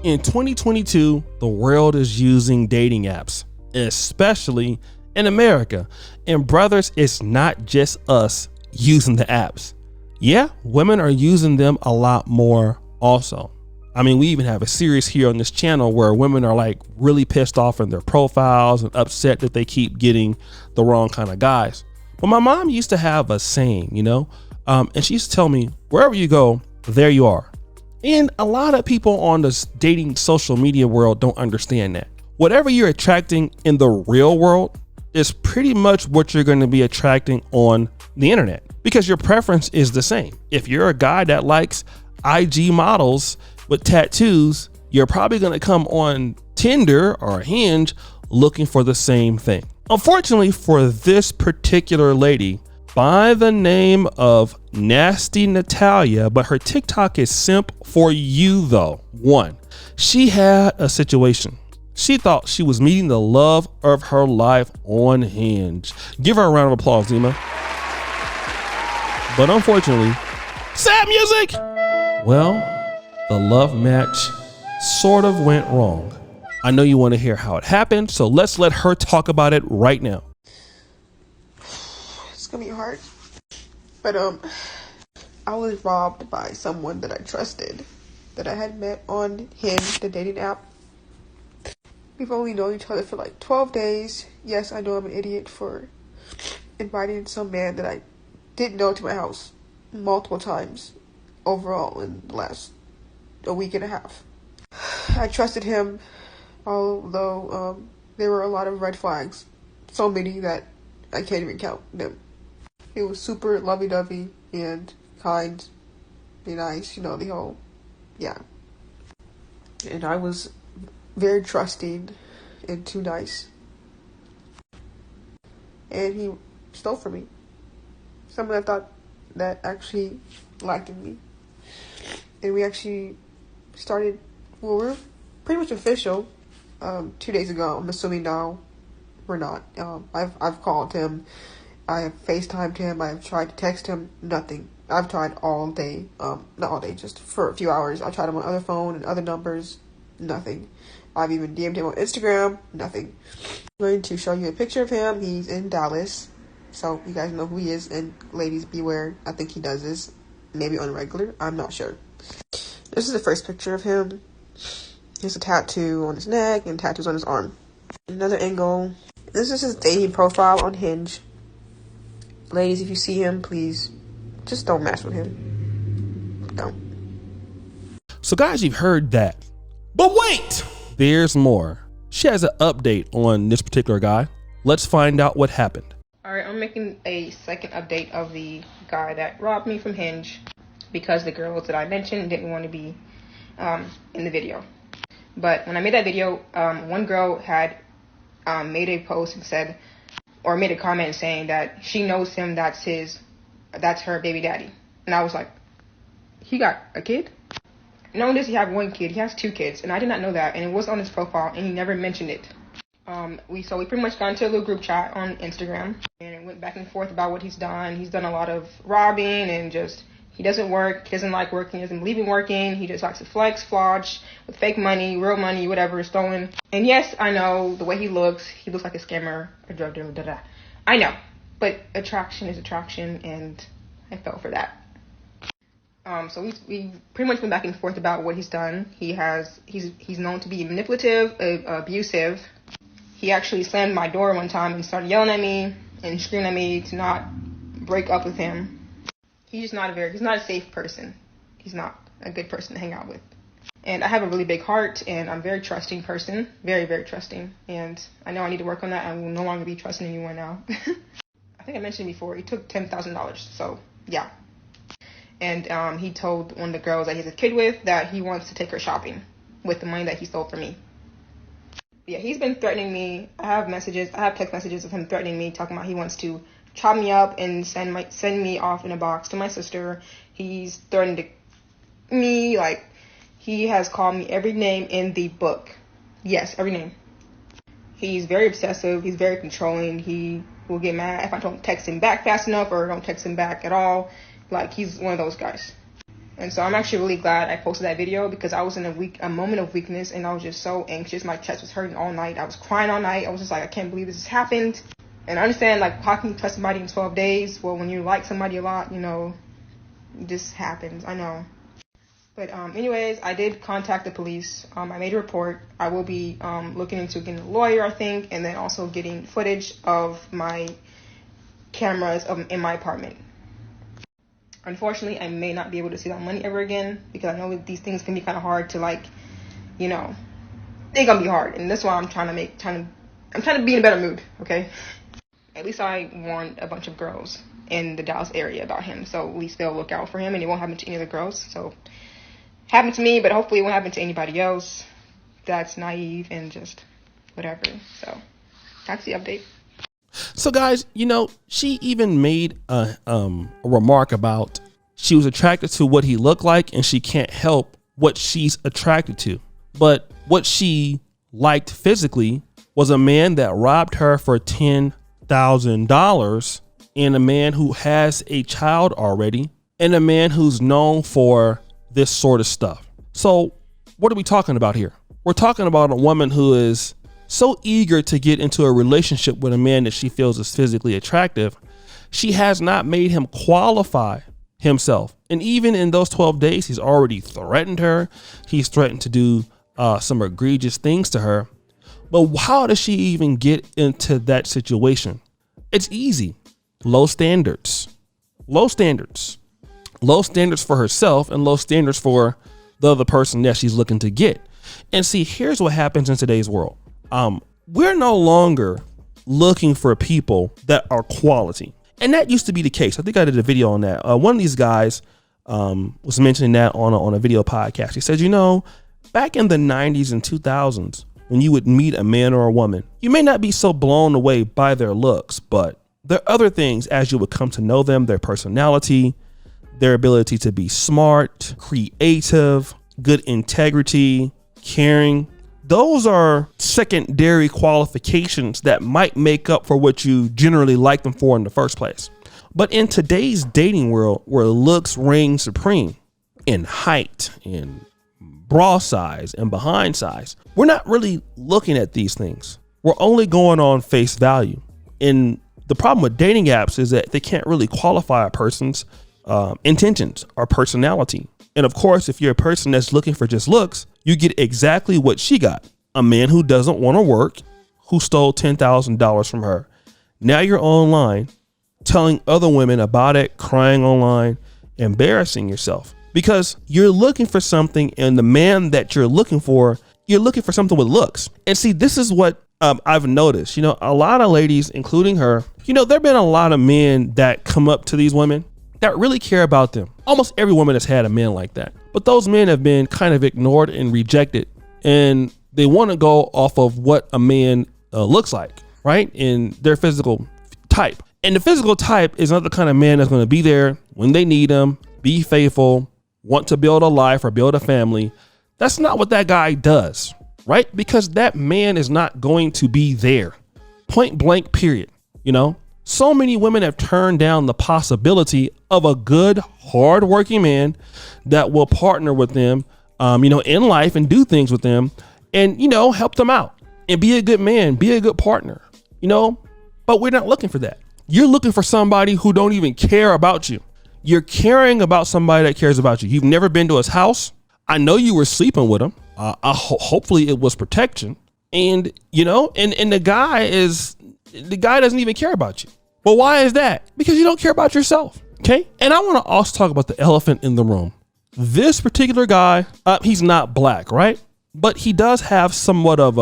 In 2022, the world is using dating apps, especially in America. And brothers, it's not just us using the apps. Yeah, women are using them a lot more also. I mean, we even have a series here on this channel where women are like really pissed off in their profiles and upset that they keep getting the wrong kind of guys. But my mom used to have a saying, and she used to tell me, wherever you go, there you are. And a lot of people on this dating social media world don't understand that. Whatever you're attracting in the real world is pretty much what you're going to be attracting on the internet, because your preference is the same. If you're a guy that likes IG models with tattoos, you're probably going to come on Tinder or Hinge looking for the same thing. Unfortunately for this particular lady by the name of Nasty Natalia, but her TikTok is Simp For You though. One, she had a situation. She thought she was meeting the love of her life on Hinge. Give her a round of applause, Zima. But unfortunately, sad music. Well, the love match sort of went wrong. I know you want to hear how it happened, so let's let her talk about it right now. It's gonna be hard, but I was robbed by someone that I trusted, that I had met on Hinge, the dating app. We've only known each other for like 12 days. Yes, I know I'm an idiot for inviting some man that I didn't know to my house multiple times overall in the last a week and a half. I trusted him, although there were a lot of red flags. So many that I can't even count them. He was super lovey-dovey and kind and nice, the whole, yeah. And I was very trusting and too nice. And he stole from me. Someone I thought that actually liked me. And we actually started, we're pretty much official 2 days ago. I'm assuming now we're not. I've called him. I have FaceTimed him. I have tried to text him. Nothing. I've tried all day. Not all day, just for a few hours. I tried him on other phone and other numbers. Nothing. I've even DM'd him on Instagram. Nothing. I'm going to show you a picture of him. He's in Dallas. So you guys know who he is. And ladies, beware. I think he does this. Maybe on regular. I'm not sure. This is the first picture of him. He has a tattoo on his neck and tattoos on his arm. Another angle. This is his dating profile on Hinge. Ladies, if you see him, please just don't mess with him. Don't. So guys, you've heard that. But wait, there's more. She has an update on this particular guy. Let's find out what happened. All right, I'm making a second update of the guy that robbed me from Hinge because the girls that I mentioned didn't want to be in the video. But when I made that video, one girl had made a post and said, or made a comment saying that she knows him, that's her baby daddy. And I was like, he got a kid? Not only does he have one kid, he has two kids, and I did not know that, and it was on his profile, and he never mentioned it. We pretty much got into a little group chat on Instagram, and it went back and forth about what he's done. He's done a lot of robbing, and he doesn't work, he doesn't like working, he doesn't believe in working, he just likes to flex, flaunt, with fake money, real money, whatever is stolen. And yes, I know, the way he looks like a scammer, a drug dealer, I know, but attraction is attraction, and I fell for that. So we pretty much went back and forth about what he's done. He's known to be manipulative, abusive. He actually slammed my door one time and started yelling at me and screaming at me to not break up with him. He's not a safe person. He's not a good person to hang out with. And I have a really big heart, and I'm a very trusting person, very, very trusting. And I know I need to work on that. I will no longer be trusting anyone now. I think I mentioned before, he took $10,000. So yeah. And he told one of the girls that he has a kid with that he wants to take her shopping with the money that he stole from me. Yeah, he's been threatening me. I have text messages of him threatening me, talking about he wants to chop me up and send me off in a box to my sister. He's threatened me, like, he has called me every name in the book. Yes, every name. He's very obsessive. He's very controlling. He will get mad if I don't text him back fast enough or don't text him back at all. Like, he's one of those guys. And so I'm actually really glad I posted that video, because I was in a moment of weakness, and I was just so anxious. My chest was hurting all night. I was crying all night. I was just like, I can't believe this has happened. And I understand, like, how can you trust somebody in 12 days? Well, when you like somebody a lot, you know, this happens. I know. But anyways, I did contact the police. I made a report. I will be looking into getting a lawyer, I think, and then also getting footage of my cameras in my apartment. Unfortunately, I may not be able to see that money ever again, because I know these things can be kind of hard to, like, you know, they're gonna be hard, and that's why I'm trying to be in a better mood. Okay. At least I warned a bunch of girls in the Dallas area about him, so at least they'll look out for him, and it won't happen to any of the girls. So, happened to me, but hopefully it won't happen to anybody else that's naive and just whatever. So, that's the update. So guys, you know, she even made a remark about she was attracted to what he looked like, and she can't help what she's attracted to. But what she liked physically was a man that robbed her for $10,000, and a man who has a child already, and a man who's known for this sort of stuff. So what are we talking about here? We're talking about a woman who is so eager to get into a relationship with a man that she feels is physically attractive. She has not made him qualify himself. And even in those 12 days, he's already threatened her. He's threatened to do some egregious things to her. But how does she even get into that situation? It's easy. Low standards. Low standards. Low standards for herself and low standards for the other person that she's looking to get. And see, here's what happens in today's world. We're no longer looking for people that are quality. And that used to be the case. I think I did a video on that. One of these guys was mentioning that on a video podcast. He said, you know, back in the 90s and 2000s, when you would meet a man or a woman, you may not be so blown away by their looks, but there are other things as you would come to know them, their personality, their ability to be smart, creative, good integrity, caring. Those are secondary qualifications that might make up for what you generally like them for in the first place. But in today's dating world, where looks reign supreme in height, in bra size, and behind size, we're not really looking at these things. We're only going on face value. And the problem with dating apps is that they can't really qualify a person's intentions or personality. And of course, if you're a person that's looking for just looks, you get exactly what she got. A man who doesn't want to work, who stole $10,000 from her. Now you're online telling other women about it, crying online, embarrassing yourself because you're looking for something, and the man that you're looking for something with looks. And see, this is what I've noticed. You know, a lot of ladies, including her, you know, there have been a lot of men that come up to these women that really care about them. Almost every woman has had a man like that. But those men have been kind of ignored and rejected, and they want to go off of what a man looks like, right? In their physical type. And the physical type is not the kind of man that's going to be there when they need him, be faithful, want to build a life or build a family. That's not what that guy does, right? Because that man is not going to be there. Point blank, period. You know? So many women have turned down the possibility of a good, hardworking man that will partner with them, you know, in life and do things with them and, you know, help them out and be a good man, be a good partner, you know, but we're not looking for that. You're looking for somebody who don't even care about you. You're caring about somebody that cares about you. You've never been to his house. I know you were sleeping with him. Hopefully it was protection. And, you know, and the guy doesn't even care about you. Well, why is that? Because you don't care about yourself. Okay. And I want to also talk about the elephant in the room. This particular guy, he's not black, right? But he does have somewhat of,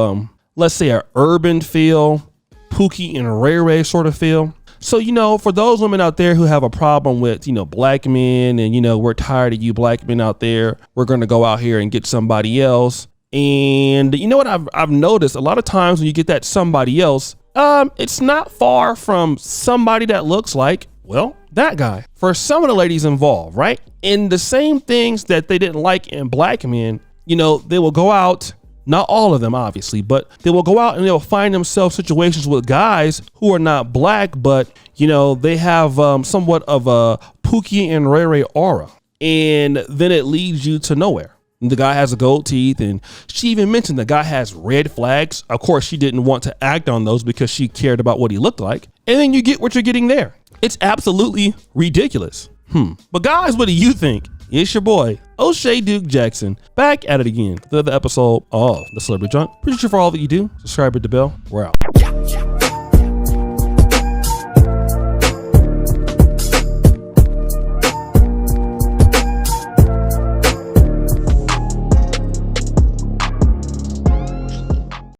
let's say, an urban feel, Pookie and Ray Ray sort of feel. So, you know, for those women out there who have a problem with, you know, black men and, you know, we're tired of you black men out there, we're going to go out here and get somebody else. And you know what I've noticed a lot of times when you get that somebody else, it's not far from somebody that looks like, well, that guy. For some of the ladies involved, right? In the same things that they didn't like in black men, you know, they will go out, not all of them, obviously, but they will go out and they'll find themselves situations with guys who are not black, but, you know, they have somewhat of a Pookie and Ray Ray aura. and then it leads you to nowhere. The guy has gold teeth, and she even mentioned the guy has red flags. Of course, she didn't want to act on those because she cared about what he looked like. And then you get what you're getting there. It's absolutely ridiculous. But guys, what do you think? It's your boy, O'Shea Duke Jackson, back at it again with another episode of The Celebrity Junk. Appreciate you for all that you do. Subscribe, hit the bell. We're out.